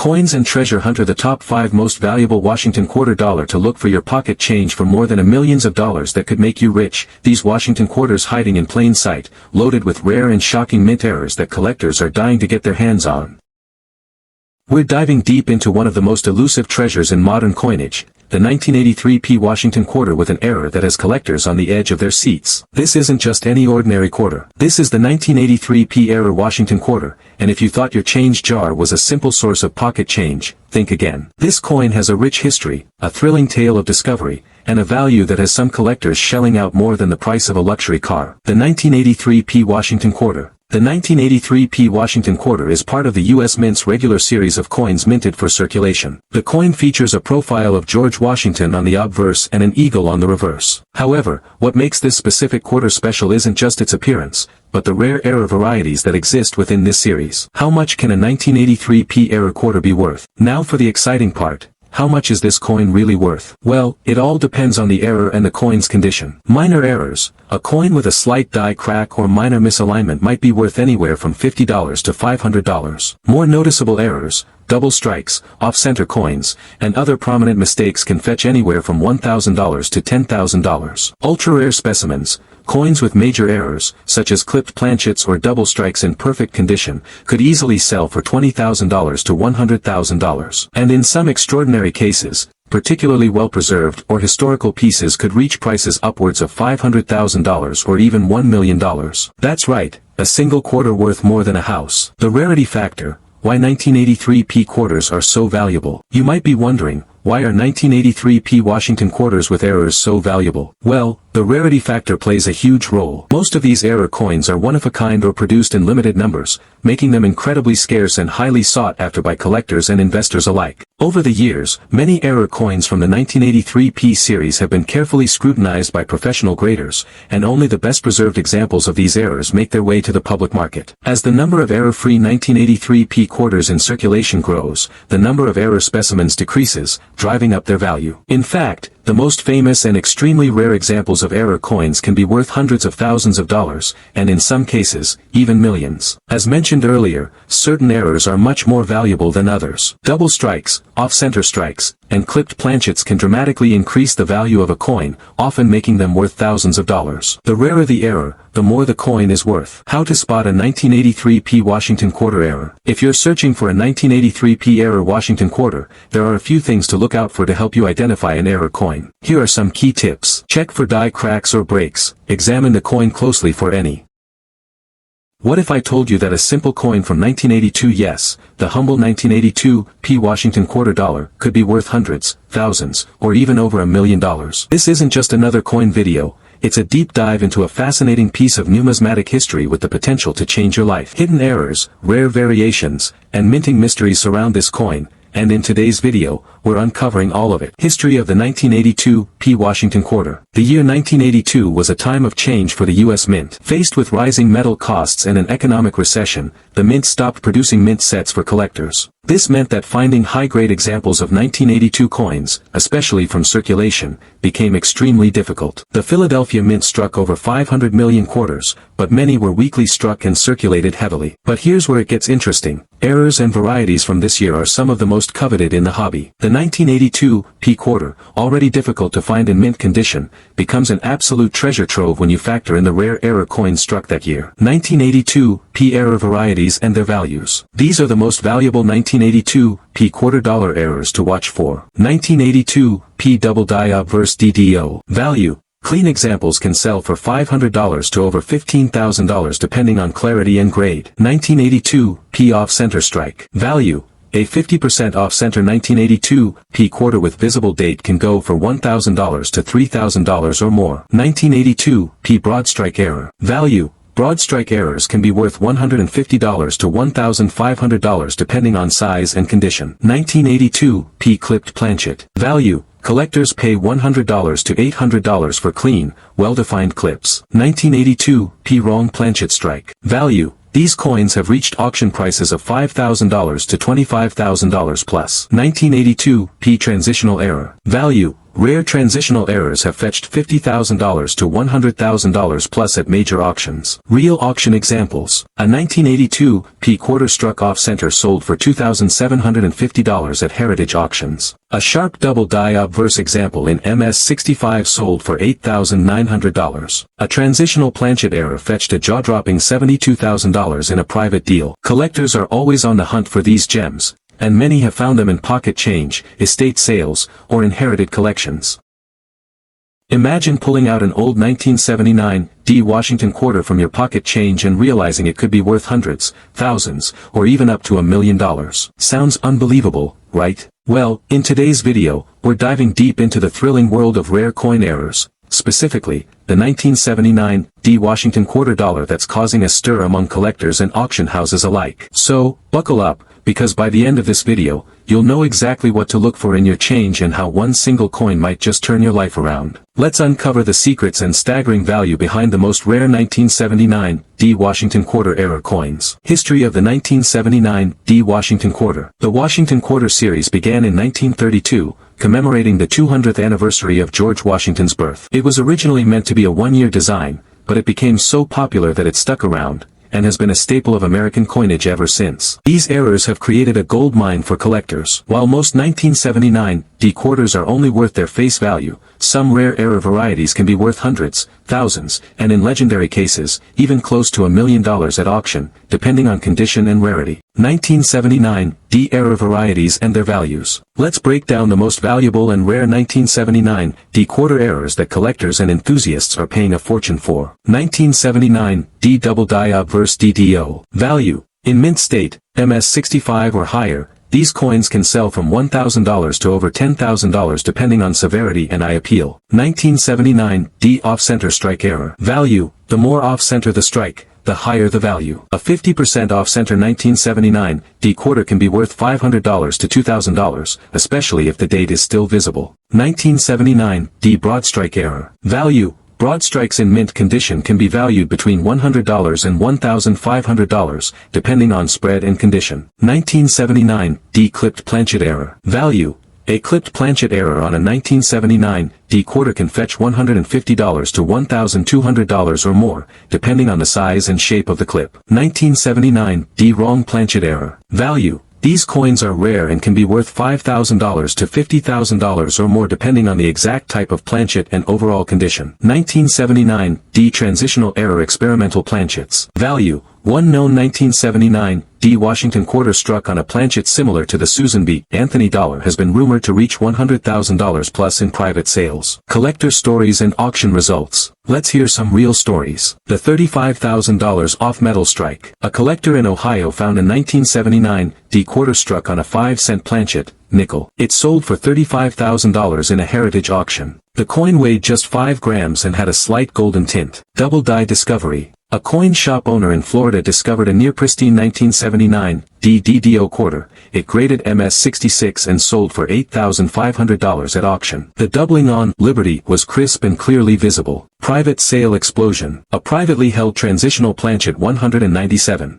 Coins and Treasure Hunter, the top 5 most valuable Washington quarter dollar to look for your pocket change for more than millions of dollars that could make you rich. These Washington quarters hiding in plain sight, loaded with rare and shocking mint errors that collectors are dying to get their hands on. We're diving deep into one of the most elusive treasures in modern coinage, the 1983 Washington quarter, with an error that has collectors on the edge of their seats. This isn't just any ordinary quarter. This is the 1983 error Washington quarter, and if you thought your change jar was a simple source of pocket change, think again. This coin has a rich history, a thrilling tale of discovery, and a value that has some collectors shelling out more than the price of a luxury car. The 1983 Washington quarter. The 1983 Washington quarter is part of the U.S. Mint's regular series of coins minted for circulation. The coin features a profile of George Washington on the obverse and an eagle on the reverse. However, what makes this specific quarter special isn't just its appearance, but the rare error varieties that exist within this series. How much can a 1983 error quarter be worth? Now for the exciting part. How much is this coin really worth? Well, it all depends on the error and the coin's condition. Minor errors. A coin with a slight die crack or minor misalignment might be worth anywhere from $50 to $500. More noticeable errors, double strikes, off-center coins, and other prominent mistakes can fetch anywhere from $1,000 to $10,000. Ultra-rare specimens. Coins with major errors, such as clipped planchets or double strikes in perfect condition, could easily sell for $20,000 to $100,000. And in some extraordinary cases, particularly well-preserved or historical pieces could reach prices upwards of $500,000 or even $1 million. That's right, a single quarter worth more than a house. The rarity factor. Why 1983 quarters are so valuable. You might be wondering, why are 1983 Washington quarters with errors so valuable? Well, the rarity factor plays a huge role. Most of these error coins are one-of-a-kind or produced in limited numbers, making them incredibly scarce and highly sought after by collectors and investors alike. Over the years, many error coins from the 1983 series have been carefully scrutinized by professional graders, and only the best-preserved examples of these errors make their way to the public market. As the number of error-free 1983 quarters in circulation grows, the number of error specimens decreases, driving up their value. In fact, the most famous and extremely rare examples of error coins can be worth hundreds of thousands of dollars, and in some cases, even millions. As mentioned earlier, certain errors are much more valuable than others. Double strikes, off-center strikes, and clipped planchets can dramatically increase the value of a coin, often making them worth thousands of dollars. The rarer the error, the more the coin is worth. How to spot a 1983 Washington quarter error. If you're searching for a 1983 error Washington quarter, there are a few things to look out for to help you identify an error coin. Here are some key tips. Check for die cracks or breaks. Examine the coin closely for any. What if I told you that a simple coin from 1982, yes, the humble 1982 Washington quarter dollar, could be worth hundreds, thousands, or even over $1 million? This isn't just another coin video, it's a deep dive into a fascinating piece of numismatic history with the potential to change your life. Hidden errors, rare variations, and minting mysteries surround this coin, and in today's video, we're uncovering all of it. History of the 1982 Washington quarter. The year 1982 was a time of change for the U.S. Mint. Faced with rising metal costs and an economic recession, the Mint stopped producing mint sets for collectors. This meant that finding high-grade examples of 1982 coins, especially from circulation, became extremely difficult. The Philadelphia Mint struck over 500 million quarters, but many were weakly struck and circulated heavily. But here's where it gets interesting. Errors and varieties from this year are some of the most coveted in the hobby. The 1982 quarter, already difficult to find in mint condition, becomes an absolute treasure trove when you factor in the rare error coins struck that year. 1982 error varieties and their values. These are the most valuable 1982 quarter dollar errors to watch for. 1982 double die obverse DDO. Value. Clean examples can sell for $500 to over $15,000 depending on clarity and grade. 1982 off-center strike. Value. A 50% off-center 1982 quarter with visible date can go for $1,000 to $3,000 or more. 1982 broad strike error. Value. Broad strike errors can be worth $150 to $1,500 depending on size and condition. 1982 clipped planchet. Value. Collectors pay $100 to $800 for clean, well-defined clips. 1982 wrong planchet strike. Value. These coins have reached auction prices of $5,000 to $25,000 plus. 1982 transitional error. Value. rare transitional errors have fetched $50,000 to $100,000 plus at major auctions. Real auction examples. A 1982 P quarter struck off-center sold for $2,750 at heritage auctions. A sharp double die obverse example in MS-65 sold for $8,900. A transitional planchet error fetched a jaw-dropping $72,000 in a private deal. Collectors are always on the hunt for these gems, and many have found them in pocket change, estate sales, or inherited collections. Imagine pulling out an old 1979 D Washington quarter from your pocket change and realizing it could be worth hundreds, thousands, or even up to $1 million. Sounds unbelievable, right? Well, in today's video, we're diving deep into the thrilling world of rare coin errors, specifically, the 1979 D Washington quarter dollar that's causing a stir among collectors and auction houses alike. So, buckle up, because by the end of this video, you'll know exactly what to look for in your change and how one single coin might just turn your life around. Let's uncover the secrets and staggering value behind the most rare 1979 D Washington quarter error coins. History of the 1979 D Washington quarter. The Washington quarter series began in 1932, commemorating the 200th anniversary of George Washington's birth. It was originally meant to be a one-year design, but it became so popular that it stuck around, and has been a staple of American coinage ever since. These errors have created a gold mine for collectors. While most 1979 D quarters are only worth their face value, some rare error varieties can be worth hundreds, thousands, and in legendary cases, even close to $1 million at auction, depending on condition and rarity. 1979 D error varieties and their values. Let's break down the most valuable and rare 1979 D quarter errors that collectors and enthusiasts are paying a fortune for. 1979 D double die obverse DDO. Value. In mint state, MS-65 or higher, these coins can sell from $1,000 to over $10,000 depending on severity and eye appeal. 1979 D off-center strike error. Value. The more off-center the strike, the higher the value. A 50% off-center 1979 D quarter can be worth $500 to $2,000, especially if the date is still visible. 1979 D broad strike error. Value. Broad strikes in mint condition can be valued between $100 and $1,500, depending on spread and condition. 1979 D clipped planchet error. Value. A clipped planchet error on a 1979 D quarter can fetch $150 to $1,200 or more, depending on the size and shape of the clip. 1979 D wrong planchet error. Value. These coins are rare and can be worth $5,000 to $50,000 or more depending on the exact type of planchet and overall condition. 1979 D transitional error experimental planchets. Value. One known 1979 D Washington quarter struck on a planchet similar to the Susan B. Anthony dollar has been rumored to reach $100,000 plus in private sales. Collector stories and auction results. Let's hear some real stories. The $35,000 off-metal strike. A collector in Ohio found a 1979 D quarter struck on a 5-cent planchet, nickel. It sold for $35,000 in a heritage auction. The coin weighed just 5 grams and had a slight golden tint. Double die discovery. A coin shop owner in Florida discovered a near-pristine 1979 D DDO quarter. It graded MS-66 and sold for $8,500 at auction. The doubling on Liberty was crisp and clearly visible. Private sale explosion. A privately held transitional planchet 197.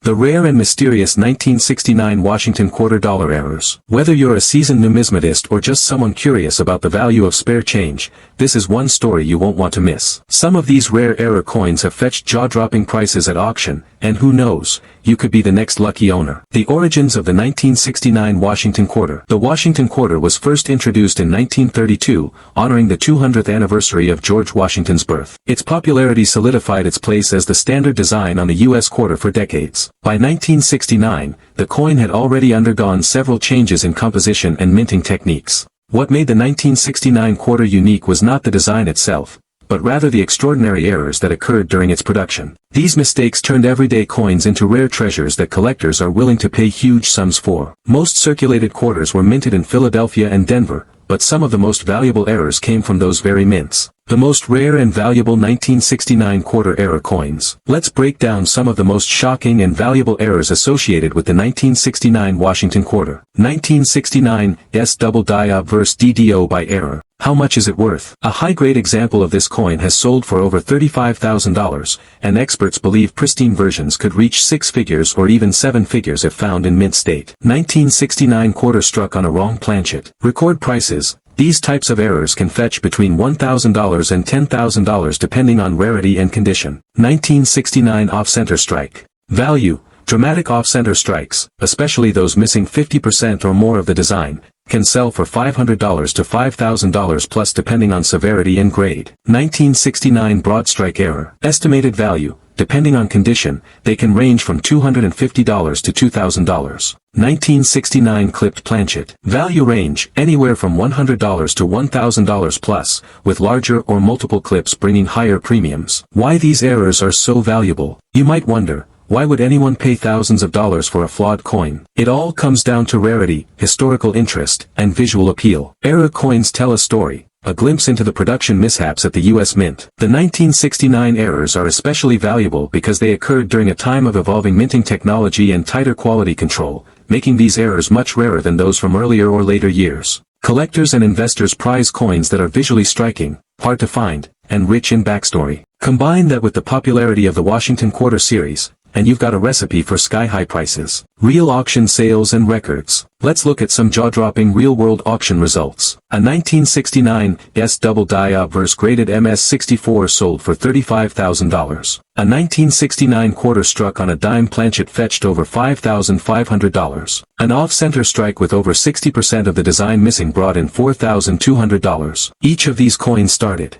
The rare and mysterious 1969 Washington quarter dollar errors. Whether you're a seasoned numismatist or just someone curious about the value of spare change, this is one story you won't want to miss. Some of these rare error coins have fetched jaw-dropping prices at auction, and who knows, you could be the next lucky owner. The origins of the 1969 Washington quarter. The Washington quarter was first introduced in 1932, honoring the 200th anniversary of George Washington's birth. Its popularity solidified its place as the standard design on the U.S. quarter for decades. By 1969, the coin had already undergone several changes in composition and minting techniques. What made the 1969 quarter unique was not the design itself, but rather the extraordinary errors that occurred during its production. These mistakes turned everyday coins into rare treasures that collectors are willing to pay huge sums for. Most circulated quarters were minted in Philadelphia and Denver, but some of the most valuable errors came from those very mints. The most rare and valuable 1969 quarter error coins. Let's break down some of the most shocking and valuable errors associated with the 1969 Washington quarter. 1969 S double die obverse DDO by error. How much is it worth? A high-grade example of this coin has sold for over $35,000, and experts believe pristine versions could reach 6 figures or even 7 figures if found in mint state. 1969 quarter struck on a wrong planchet. Record prices. These types of errors can fetch between $1,000 and $10,000 depending on rarity and condition. 1969 Off-Center Strike. Value. Dramatic off-center strikes, especially those missing 50% or more of the design, can sell for $500 to $5,000 plus depending on severity and grade. 1969 Broad Strike Error. Estimated value. Depending on condition, they can range from $250 to $2,000. 1969 Clipped Planchet. Value range, anywhere from $100 to $1,000 plus, with larger or multiple clips bringing higher premiums. Why these errors are so valuable? You might wonder, why would anyone pay thousands of dollars for a flawed coin? It all comes down to rarity, historical interest, and visual appeal. Error coins tell a story. A glimpse into the production mishaps at the U.S. Mint. The 1969 errors are especially valuable because they occurred during a time of evolving minting technology and tighter quality control, making these errors much rarer than those from earlier or later years. Collectors and investors prize coins that are visually striking, hard to find, and rich in backstory. Combine that with the popularity of the Washington Quarter series, and you've got a recipe for sky-high prices. Real auction sales and records. Let's look at some jaw-dropping real-world auction results. A 1969 S double die obverse graded MS-64 sold for $35,000. A 1969 quarter struck on a dime planchet fetched over $5,500. An off-center strike with over 60% of the design missing brought in $4,200. Each of these coins started.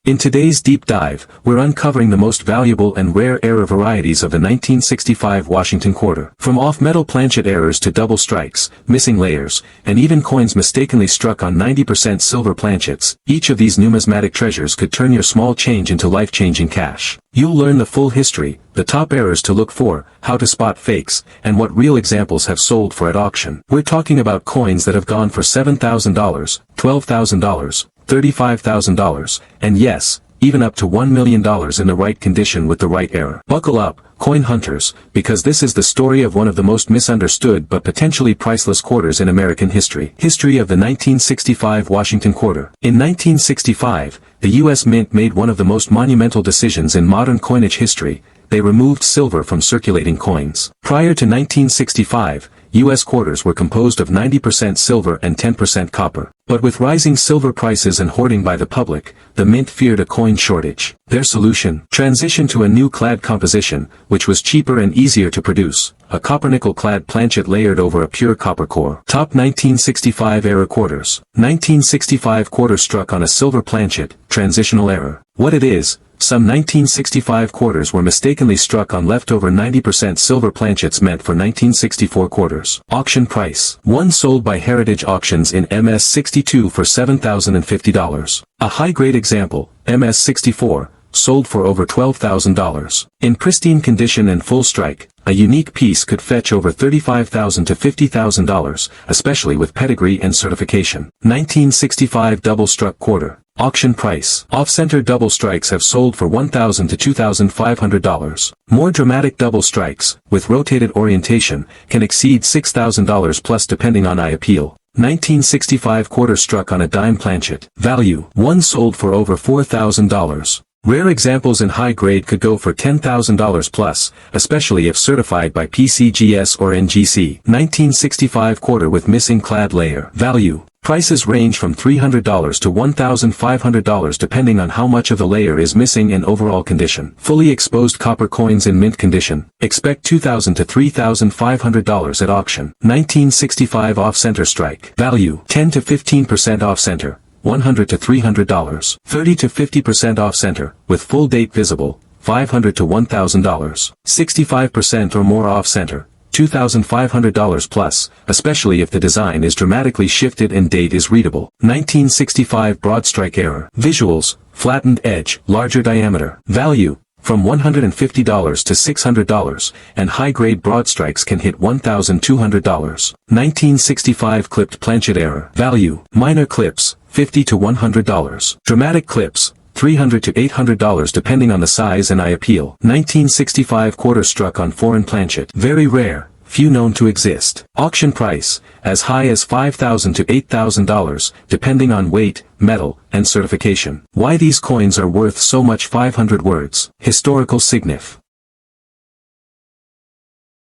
In today's deep dive, we're uncovering the most valuable and rare error varieties of the 1965 Washington Quarter. From off-metal planchet errors to double strikes, missing layers, and even coins mistakenly struck on 90% silver planchets, each of these numismatic treasures could turn your small change into life-changing cash. You'll learn the full history, the top errors to look for, how to spot fakes, and what real examples have sold for at auction. We're talking about coins that have gone for $7,000, $12,000, $35,000, and yes, even up to $1 million in the right condition with the right error. Buckle up, coin hunters, because this is the story of one of the most misunderstood but potentially priceless quarters in American history. History of the 1965 Washington Quarter. In 1965, the U.S. Mint made one of the most monumental decisions in modern coinage history. They removed silver from circulating coins. Prior to 1965, U.S. quarters were composed of 90% silver and 10% copper. But with rising silver prices and hoarding by the public, the mint feared a coin shortage. Their solution? Transition to a new clad composition, which was cheaper and easier to produce. A copper-nickel clad planchet layered over a pure copper core. Top 1965 error quarters. 1965 quarter struck on a silver planchet, transitional error. What it is? Some 1965 quarters were mistakenly struck on leftover 90% silver planchets meant for 1964 quarters. Auction price. One sold by Heritage Auctions in MS-62 for $7,050. A high-grade example, MS-64, sold for over $12,000. In pristine condition and full strike, a unique piece could fetch over $35,000 to $50,000, especially with pedigree and certification. 1965 double-struck quarter. Auction price. Off-center double strikes have sold for $1,000 to $2,500. More dramatic double strikes, with rotated orientation, can exceed $6,000 plus depending on eye appeal. 1965 quarter struck on a dime planchet. Value. One sold for over $4,000. Rare examples in high grade could go for $10,000 plus, especially if certified by PCGS or NGC. 1965 quarter with missing clad layer. Value. Prices range from $300 to $1,500 depending on how much of the layer is missing and overall condition. Fully exposed copper coins in mint condition. Expect $2,000 to $3,500 at auction. 1965 off-center strike. Value. 10 to 15% off-center. $100 to $300. 30 to 50% off-center, with full date visible, $500 to $1,000. 65% or more off-center, $2,500 plus, especially if the design is dramatically shifted and date is readable. 1965 broad strike error. Visuals, flattened edge, larger diameter. Value, from $150 to $600, and high-grade broad strikes can hit $1,200. 1965 clipped planchet error. Value, minor clips, $50 to $100. Dramatic clips, $300 to $800 depending on the size and eye appeal. 1965 quarter struck on foreign planchet. Very rare, few known to exist. Auction price, as high as $5,000 to $8,000, depending on weight, metal, and certification. Why these coins are worth so much? 500 words. Historical signif.